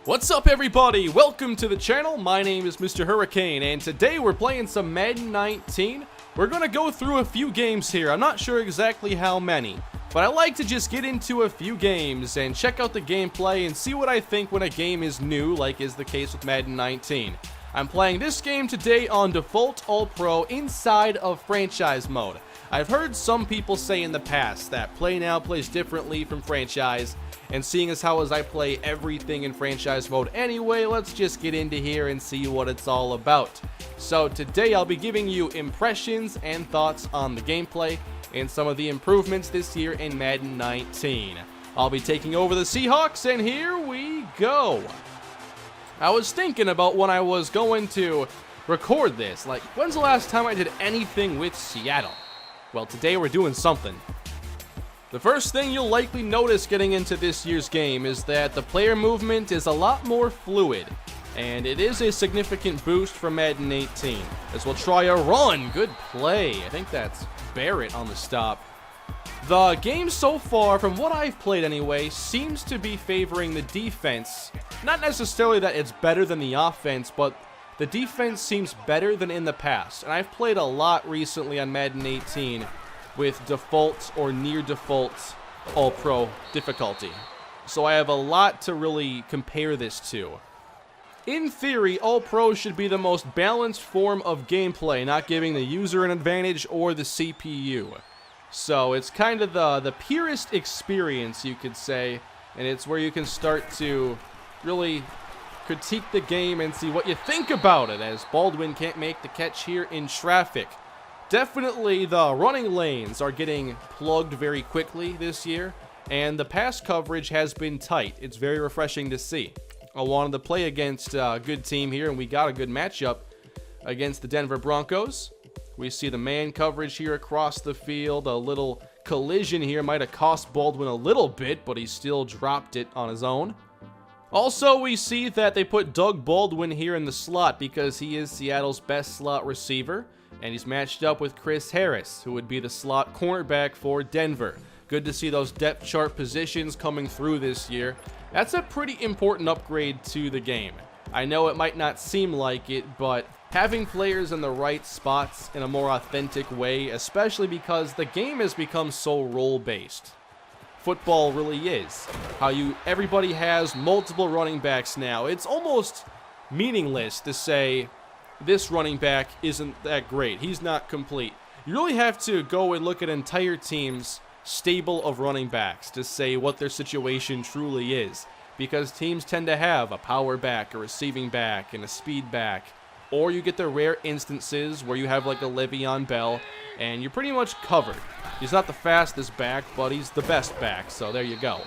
What's up, everybody? Welcome to the channel. My name is Mr. Hurricane, and today we're playing some Madden 19. We're gonna go through a few games here. I'm not sure exactly how many, but I like to just get into a few games and check out the gameplay and see what I think when a game is new, like is the case with Madden 19. I'm playing this game today on default All-Pro inside of franchise mode. I've heard some people say in the past that Play Now plays differently from franchise, and seeing as how I play everything in franchise mode anyway, let's just get into here and see what it's all about. So today I'll be giving you impressions and thoughts on the gameplay and some of the improvements this year in Madden 19. I'll be taking over the Seahawks, and here we go. I was thinking about when I was going to record this, like, when's the last time I did anything with Seattle? Well, today we're doing something. The first thing you'll likely notice getting into this year's game is that the player movement is a lot more fluid, and it is a significant boost from Madden 18. As we'll try a run. Good play. I think that's Barrett on the stop. The game so far, from what I've played anyway, seems to be favoring the defense. Not necessarily that it's better than the offense, but the defense seems better than in the past. And I've played a lot recently on Madden 18 with default or near default All-Pro difficulty. So I have a lot to really compare this to. In theory, All-Pro should be the most balanced form of gameplay, not giving the user an advantage or the CPU. So it's kind of the purest experience, you could say, and it's where you can start to really critique the game and see what you think about it, as Baldwin can't make the catch here in traffic. Definitely the running lanes are getting plugged very quickly this year, and the pass coverage has been tight. It's very refreshing to see. I wanted to play against a good team here, and we got a good matchup against the Denver Broncos. We see the man coverage here across the field. A little collision here might have cost Baldwin a little bit, but he still dropped it on his own. Also, we see that they put Doug Baldwin here in the slot because he is Seattle's best slot receiver, and he's matched up with Chris Harris, who would be the slot cornerback for Denver. Good to see those depth chart positions coming through this year. That's a pretty important upgrade to the game. I know it might not seem like it, but having players in the right spots in a more authentic way, especially because the game has become so role-based. Football really is. How everybody has multiple running backs now. It's almost meaningless to say this running back isn't that great. He's not complete. You really have to go and look at entire teams' stable of running backs to say what their situation truly is. Because teams tend to have a power back, a receiving back, and a speed back. Or you get the rare instances where you have like a Le'Veon Bell, and you're pretty much covered. He's not the fastest back, but he's the best back, so there you go.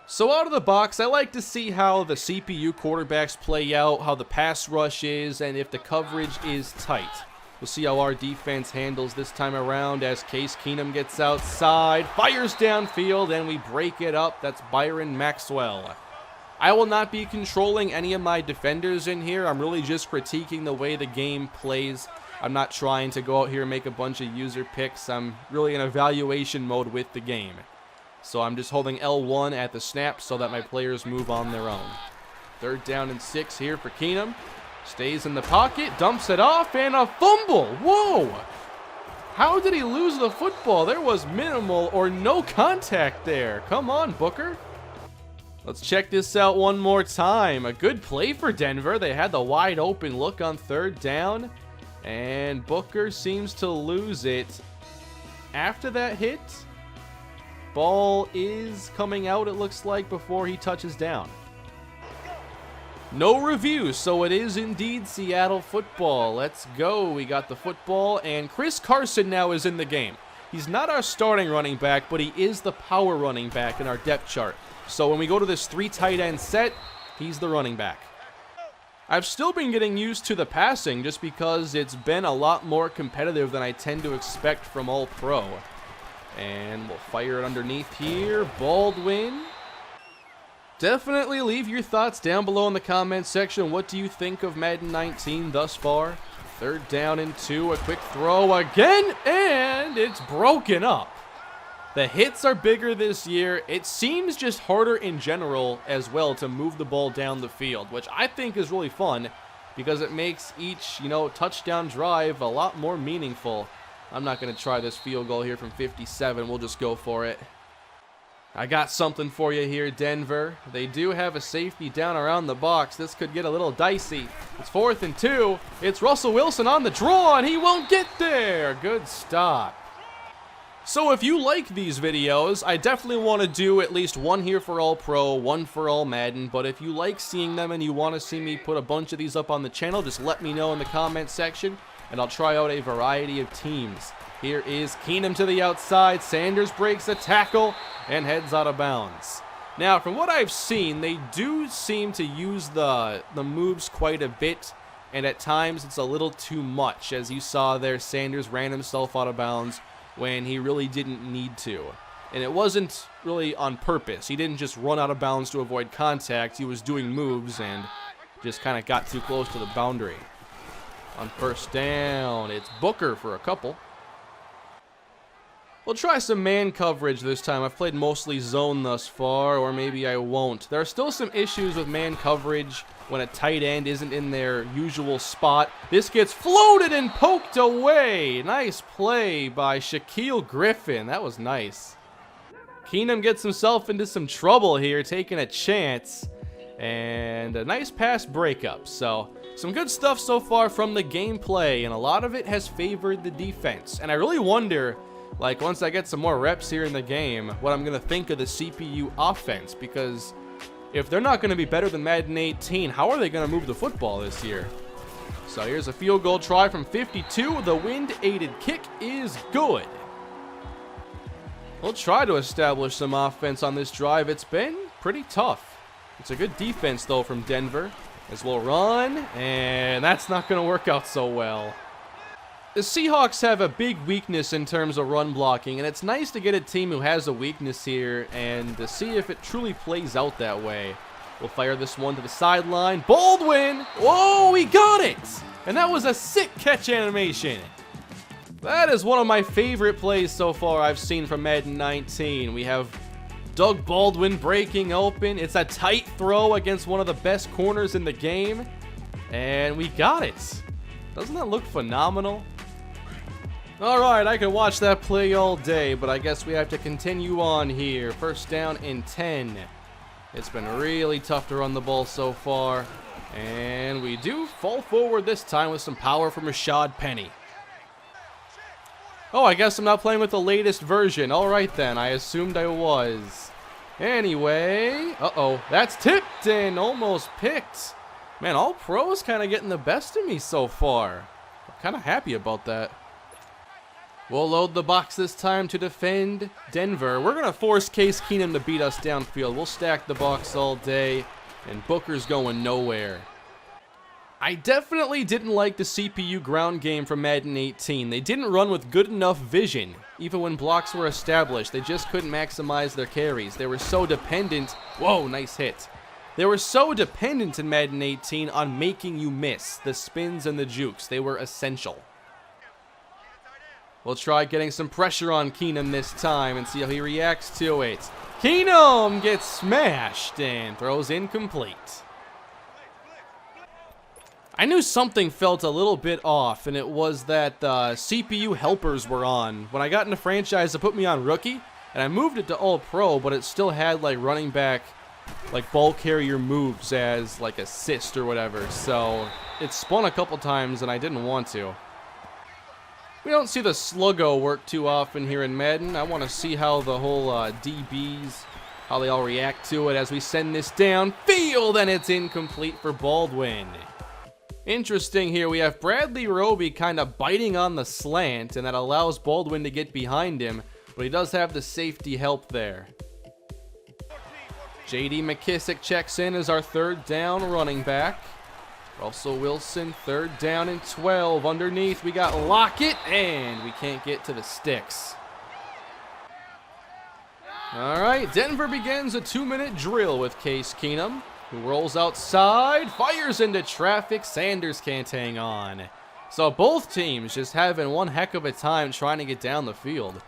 So out of the box, I like to see how the CPU quarterbacks play out, how the pass rush is, and if the coverage is tight. We'll see how our defense handles this time around as Case Keenum gets outside, fires downfield, and we break it up. That's Byron Maxwell. I will not be controlling any of my defenders in here. I'm really just critiquing the way the game plays. I'm not trying to go out here and make a bunch of user picks. I'm really in evaluation mode with the game. So I'm just holding L1 at the snap so that my players move on their own. 3rd down and 6 here for Keenum. Stays in the pocket, dumps it off, and a fumble. Whoa! How did he lose the football? There was minimal or no contact there. Come on, Booker. Let's check this out one more time. A good play for Denver. They had the wide open look on 3rd down, and Booker seems to lose it. After that hit, ball is coming out, it looks like, before he touches down. No review, so it is indeed Seattle football. Let's go. We got the football, and Chris Carson now is in the game. He's not our starting running back, but he is the power running back in our depth chart. So when we go to this 3 tight end set, he's the running back. I've still been getting used to the passing just because it's been a lot more competitive than I tend to expect from All-Pro. And we'll fire it underneath here. Baldwin. Definitely leave your thoughts down below in the comments section. What do you think of Madden 19 thus far? 3rd down and 2. A quick throw again, and it's broken up. The hits are bigger this year. It seems just harder in general as well to move the ball down the field, which I think is really fun because it makes each, touchdown drive a lot more meaningful. I'm not going to try this field goal here from 57. We'll just go for it. I got something for you here, Denver. They do have a safety down around the box. This could get a little dicey. It's 4th and 2. It's Russell Wilson on the draw, and he won't get there. Good stop. So if you like these videos, I definitely want to do at least one here for All Pro, one for All Madden, but if you like seeing them and you want to see me put a bunch of these up on the channel, just let me know in the comment section, and I'll try out a variety of teams. Here is Keenum to the outside, Sanders breaks a tackle, and heads out of bounds. Now, from what I've seen, they do seem to use the moves quite a bit, and at times it's a little too much. As you saw there, Sanders ran himself out of bounds when he really didn't need to. And it wasn't really on purpose. He didn't just run out of bounds to avoid contact. He was doing moves and just kind of got too close to the boundary. On 1st down, it's Booker for a couple. We'll try some man coverage this time. I've played mostly zone thus far, or maybe I won't. There are still some issues with man coverage when a tight end isn't in their usual spot. This gets floated and poked away. Nice play by Shaquille Griffin. That was nice. Keenum gets himself into some trouble here, taking a chance. And a nice pass breakup. So, some good stuff so far from the gameplay, and a lot of it has favored the defense. And I really wonder, like, once I get some more reps here in the game, what I'm going to think of the CPU offense, because if they're not going to be better than Madden 18, how are they going to move the football this year? So here's a field goal try from 52. The wind-aided kick is good. We'll try to establish some offense on this drive. It's been pretty tough. It's a good defense, though, from Denver. As we'll run, and that's not going to work out so well. The Seahawks have a big weakness in terms of run blocking, and it's nice to get a team who has a weakness here and to see if it truly plays out that way. We'll fire this one to the sideline. Baldwin! Whoa, he got it! And that was a sick catch animation. That is one of my favorite plays so far I've seen from Madden 19. We have Doug Baldwin breaking open. It's a tight throw against one of the best corners in the game, and we got it. Doesn't that look phenomenal? Alright, I could watch that play all day, but I guess we have to continue on here. 1st down and 10. It's been really tough to run the ball so far. And we do fall forward this time with some power from Rashad Penny. Oh, I guess I'm not playing with the latest version. Alright then, I assumed I was. Anyway, that's tipped and almost picked. Man, all pros kind of getting the best of me so far. I'm kind of happy about that. We'll load the box this time to defend Denver. We're going to force Case Keenum to beat us downfield. We'll stack the box all day, and Booker's going nowhere. I definitely didn't like the CPU ground game from Madden 18. They didn't run with good enough vision. Even when blocks were established, they just couldn't maximize their carries. They were so dependent. Whoa, nice hit. They were so dependent in Madden 18 on making you miss. The spins and the jukes, they were essential. We'll try getting some pressure on Keenum this time and see how he reacts to it. Keenum gets smashed and throws incomplete. I knew something felt a little bit off, and it was that CPU helpers were on. When I got into franchise, it put me on rookie, and I moved it to all pro, but it still had like running back, like ball carrier moves as like assist or whatever. So it spun a couple times, and I didn't want to. We don't see the sluggo work too often here in Madden. I want to see how the whole DBs, how they all react to it as we send this downfield, and it's incomplete for Baldwin. Interesting here, we have Bradley Roby kind of biting on the slant, and that allows Baldwin to get behind him, but he does have the safety help there. J.D. McKissick checks in as our 3rd down running back. Russell Wilson, 3rd down and 12. Underneath, we got Lockett, and we can't get to the sticks. All right, Denver begins a 2-minute drill with Case Keenum, who rolls outside, fires into traffic. Sanders can't hang on. So both teams just having one heck of a time trying to get down the field.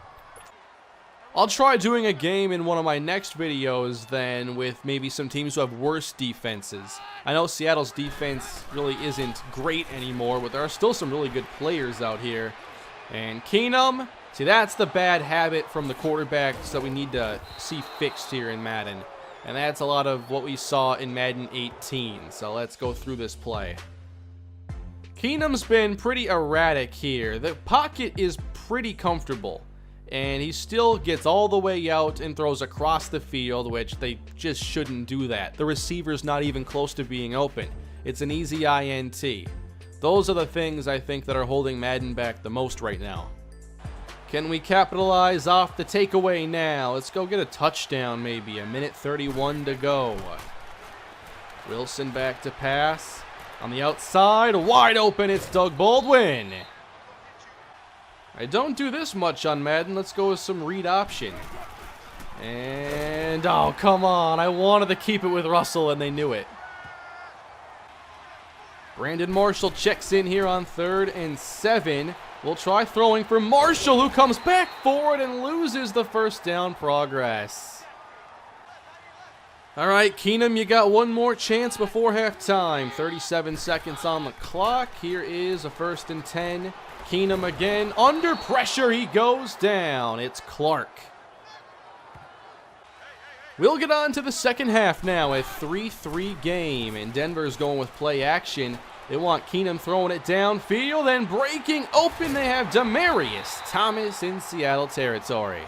I'll try doing a game in one of my next videos then with maybe some teams who have worse defenses. I know Seattle's defense really isn't great anymore, but there are still some really good players out here. And Keenum, see, that's the bad habit from the quarterbacks that we need to see fixed here in Madden. And that's a lot of what we saw in Madden 18. So let's go through this play. Keenum's been pretty erratic here. The pocket is pretty comfortable. And he still gets all the way out and throws across the field, which they just shouldn't do that. The receiver's not even close to being open. It's an easy INT. Those are the things I think that are holding Madden back the most right now. Can we capitalize off the takeaway now? Let's go get a touchdown maybe. A minute 31 to go. Wilson back to pass. On the outside, wide open, it's Doug Baldwin. I don't do this much on Madden. Let's go with some read option. And, oh, come on. I wanted to keep it with Russell, and they knew it. Brandon Marshall checks in here on 3rd and 7. We'll try throwing for Marshall, who comes back forward and loses the first down progress. All right, Keenum, you got one more chance before halftime. 37 seconds on the clock. Here is a 1st and 10. Keenum again, under pressure, he goes down. It's Clark. We'll get on to the second half now, a 3-3 game, and Denver's going with play action. They want Keenum throwing it downfield, and breaking open, they have Demaryius Thomas in Seattle territory.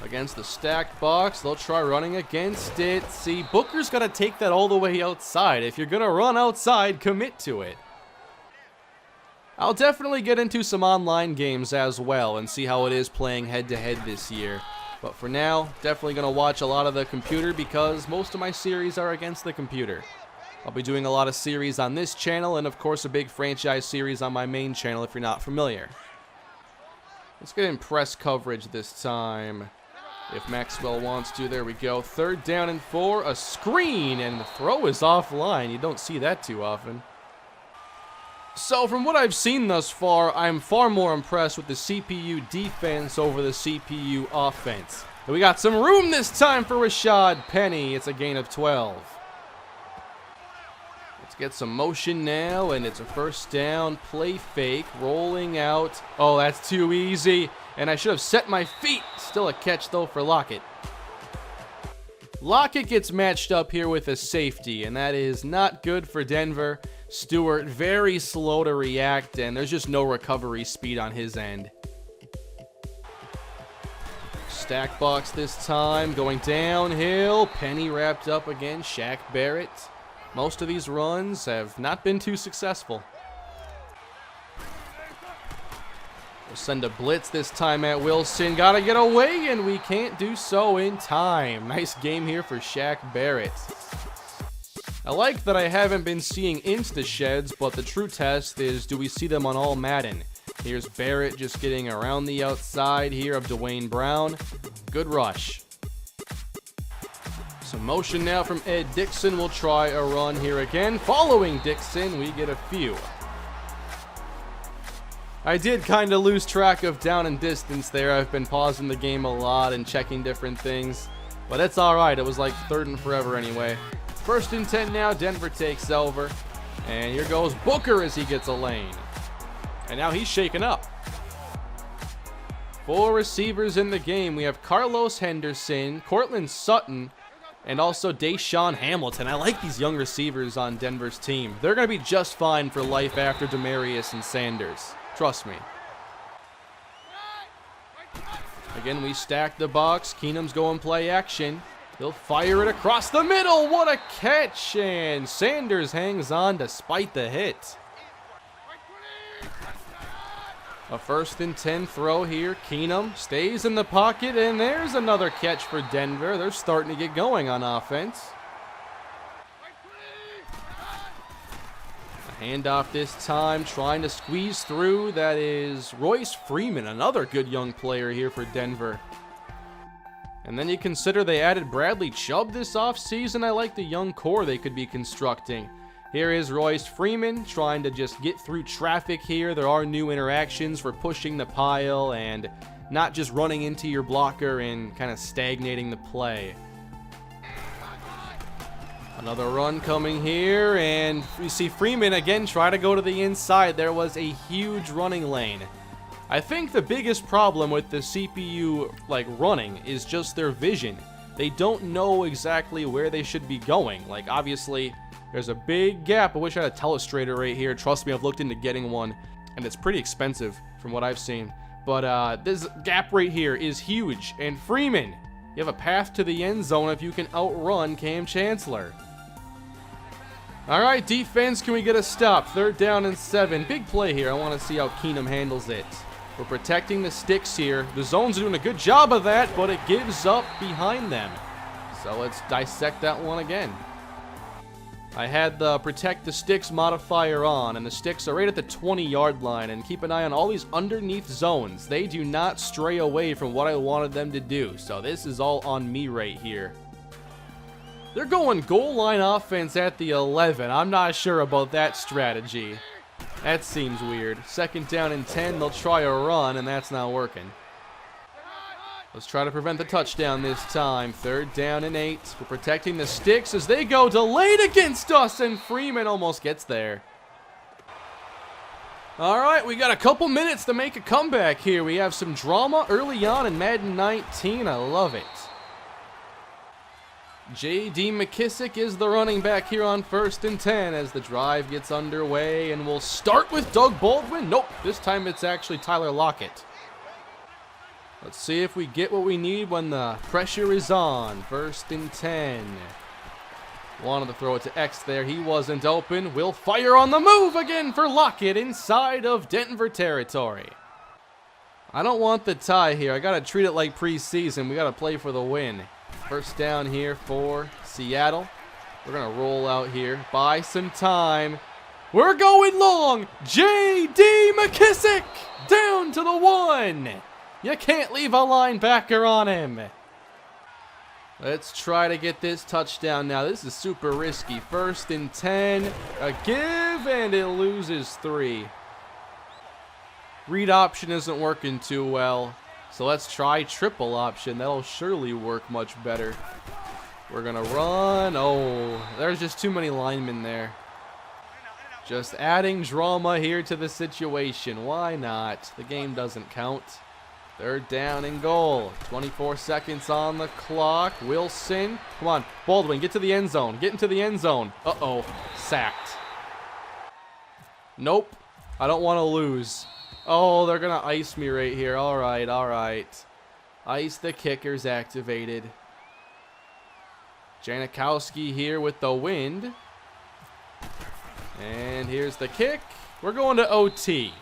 Against the stacked box, they'll try running against it. See, Booker's got to take that all the way outside. If you're going to run outside, commit to it. I'll definitely get into some online games as well and see how it is playing head-to-head this year. But for now, definitely going to watch a lot of the computer because most of my series are against the computer. I'll be doing a lot of series on this channel and, of course, a big franchise series on my main channel if you're not familiar. Let's get in press coverage this time. If Maxwell wants to, there we go. 3rd down and 4, a screen, and the throw is offline. You don't see that too often. So from what I've seen thus far, I'm far more impressed with the CPU defense over the CPU offense. And we got some room this time for Rashad Penny. It's a gain of 12. Let's get some motion now, and it's a 1st down, play fake, rolling out. Oh, that's too easy, and I should have set my feet. Still a catch, though, for Lockett. Lockett gets matched up here with a safety, and that is not good for Denver. Stewart very slow to react, and there's just no recovery speed on his end. Stack box this time, going downhill. Penny wrapped up again, Shaq Barrett. Most of these runs have not been too successful. We'll send a blitz this time at Wilson. Gotta get away, and we can't do so in time. Nice game here for Shaq Barrett. I like that I haven't been seeing insta-sheds, but the true test is, do we see them on all Madden? Here's Barrett just getting around the outside here of Dwayne Brown. Good rush. Some motion now from Ed Dixon. We'll try a run here again. Following Dixon, we get a few. I did kind of lose track of down and distance there. I've been pausing the game a lot and checking different things, but it's all right. It was like 3rd and forever anyway. 1st and 10 now, Denver takes over. And here goes Booker as he gets a lane. And now he's shaken up. 4 receivers in the game. We have Carlos Henderson, Cortland Sutton, and also Deshaun Hamilton. I like these young receivers on Denver's team. They're going to be just fine for life after Demaryius and Sanders. Trust me. Again, we stack the box. Keenum's going play action. He'll fire it across the middle. What a catch. And Sanders hangs on despite the hit. A 1st and 10 throw here. Keenum stays in the pocket, and there's another catch for Denver. They're starting to get going on offense. A handoff this time, trying to squeeze through. That is Royce Freeman, another good young player here for Denver. And then you consider they added Bradley Chubb this offseason. I like the young core they could be constructing. Here is Royce Freeman trying to just get through traffic here. There are new interactions for pushing the pile and not just running into your blocker and kind of stagnating the play. Another run coming here, and you see Freeman again try to go to the inside. There was a huge running lane. I think the biggest problem with the CPU running is just their vision. They don't know exactly where they should be going. Like, obviously, there's a big gap. I wish I had a telestrator right here. Trust me, I've looked into getting one, and it's pretty expensive from what I've seen. But this gap right here is huge. And Freeman, you have a path to the end zone if you can outrun Cam Chancellor. All right, defense, can we get a stop? 3rd down and 7. Big play here. I want to see how Keenum handles it. We're protecting the sticks here. The zone's doing a good job of that, but it gives up behind them. So let's dissect that one again. I had the protect the sticks modifier on, and the sticks are right at the 20-yard line. And keep an eye on all these underneath zones. They do not stray away from what I wanted them to do. So this is all on me right here. They're going goal line offense at the 11. I'm not sure about that strategy. That seems weird. 2nd down and 10. They'll try a run, and that's not working. Let's try to prevent the touchdown this time. 3rd down and 8. We're protecting the sticks as they go delayed against us, and Freeman almost gets there. All right, we got a couple minutes to make a comeback here. We have some drama early on in Madden 19. I love it. J.D. McKissick is the running back here on 1st and 10 as the drive gets underway, and we'll start with Doug Baldwin. Nope, this time it's actually Tyler Lockett. Let's see if we get what we need when the pressure is on. 1st and 10. Wanted to throw it to X there. He wasn't open. We'll fire on the move again for Lockett inside of Denver territory. I don't want the tie here. I got to treat it like preseason. We got to play for the win. 1st down here for Seattle. We're going to roll out here. Buy some time. We're going long. J.D. McKissick down to the 1. You can't leave a linebacker on him. Let's try to get this touchdown now. This is super risky. 1st and 10. A give, and it loses 3. Read option isn't working too well. So let's try triple option. That'll surely work much better. We're going to run. Oh, there's just too many linemen there. Just adding drama here to the situation. Why not? The game doesn't count. 3rd down and goal. 24 seconds on the clock. Wilson. Come on. Baldwin, get to the end zone. Get into the end zone. Uh-oh. Sacked. Nope. I don't want to lose. Oh, they're going to ice me right here. All right, all right. Ice the kickers activated. Janikowski here with the wind. And here's the kick. We're going to OT.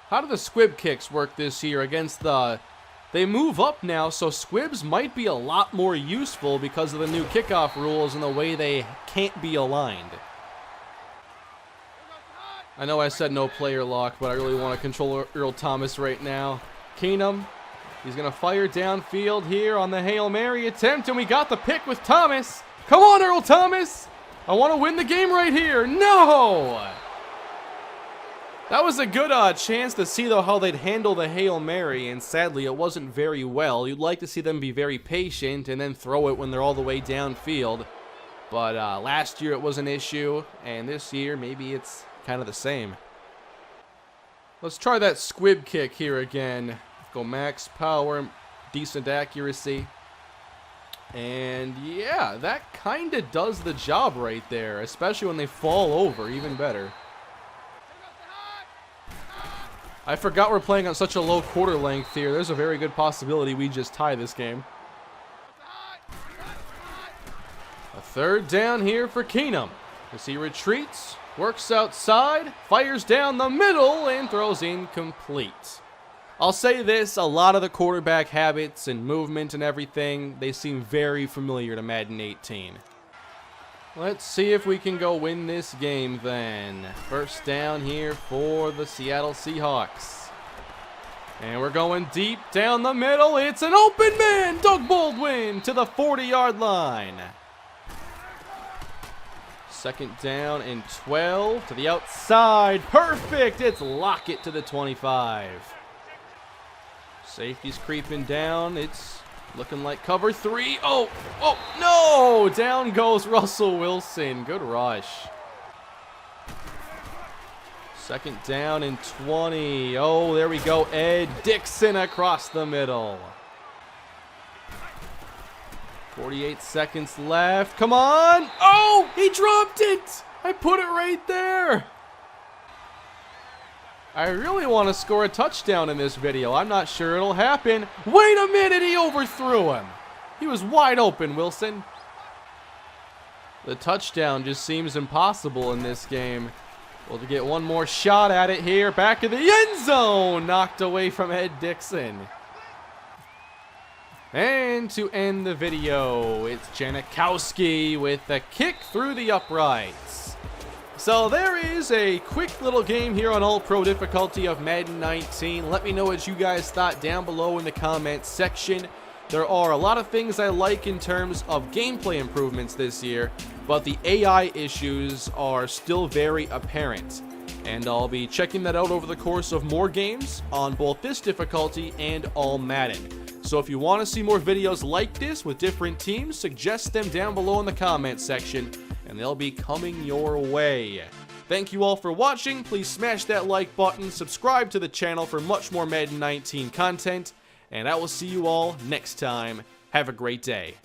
How do the squib kicks work this year against the... They move up now, so squibs might be a lot more useful because of the new kickoff rules and the way they can't be aligned. I know I said no player lock, but I really want to control Earl Thomas right now. Keenum, he's going to fire downfield here on the Hail Mary attempt, and we got the pick with Thomas. Come on, Earl Thomas. I want to win the game right here. No! That was a good chance to see, though, how they'd handle the Hail Mary, and sadly, it wasn't very well. You'd like to see them be very patient and then throw it when they're all the way downfield. But last year it was an issue, and this year maybe it's kind of the same. Let's try that squib kick here again. Go max power, decent accuracy. And yeah, that kind of does the job right there, especially when they fall over, even better. I forgot we're playing on such a low quarter length here. There's a very good possibility we just tie this game. A 3rd down here for Keenum as he retreats. Works outside, fires down the middle, and throws incomplete. I'll say this, a lot of the quarterback habits and movement and everything, they seem very familiar to Madden 18. Let's see if we can go win this game then. 1st down here for the Seattle Seahawks. And we're going deep down the middle. It's an open man, Doug Baldwin, to the 40-yard line. 2nd down and 12 to the outside. Perfect. It's Lockett to the 25. Safety's creeping down. It's looking like cover 3. Oh, no! Down goes Russell Wilson. Good rush. Second down and 20. Oh, there we go. Ed Dixon across the middle. 48 seconds left. Come on. Oh, he dropped it. I put it right there. I really want to score a touchdown in this video. I'm not sure it'll happen. Wait a minute, he overthrew him. He was wide open, Wilson. The touchdown just seems impossible in this game. We'll get one more shot at it here. Back of the end zone. Knocked away from Ed Dixon. And to end the video, it's Janikowski with the kick through the uprights. So there is a quick little game here on All Pro difficulty of Madden 19. Let me know what you guys thought down below in the comments section. There are a lot of things I like in terms of gameplay improvements this year, but the AI issues are still very apparent. And I'll be checking that out over the course of more games on both this difficulty and all Madden. So if you want to see more videos like this with different teams, suggest them down below in the comments section, and they'll be coming your way. Thank you all for watching. Please smash that like button, subscribe to the channel for much more Madden 19 content, and I will see you all next time. Have a great day.